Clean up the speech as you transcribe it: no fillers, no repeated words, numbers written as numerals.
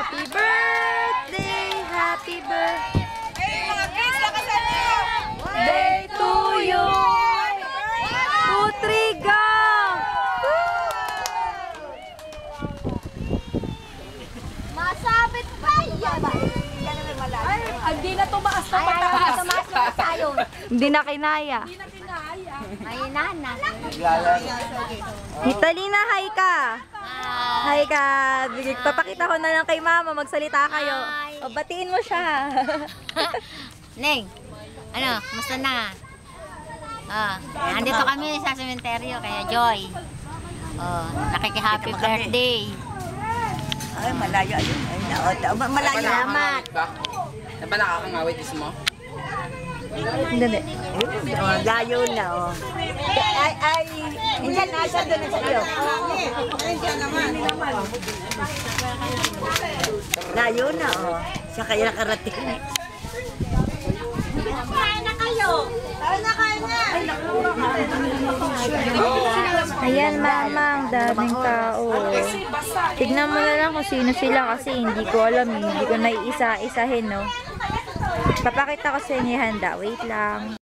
Happy birthday, happy birthday. Hey, mga kids, lakasan niyo! Day to you. 2, 3, go! Masabit pa yan. Hindi na tumaas na pataas. Tumaas na tayo. Hindi na kinaya. Ay, nana. Tita Lina, hi ka. Hi ka. Papakita ko na lang kay mama. Magsalita kayo. Hi. O, batiin mo siya. Neng, ano, musta na? Andito kami sa sementeryo, kaya Joy. Nakiki-happy birthday. Ay, malayo ayun. Malayo. Salamat. Na ba nakakangawit mo? Hindi. Layo na, oh. Ay, hindi na, isa doon sa iyo. Layo na, oh. Siya kaya nakarating. Kain na kayo. Kain na. Ayan, mama, ang daming tao. Tignan mo na lang kung sino sila kasi hindi ko alam eh. Hindi ko naiisa-isahin, no? Papakita ko sa inyo yung handa. Wait lang.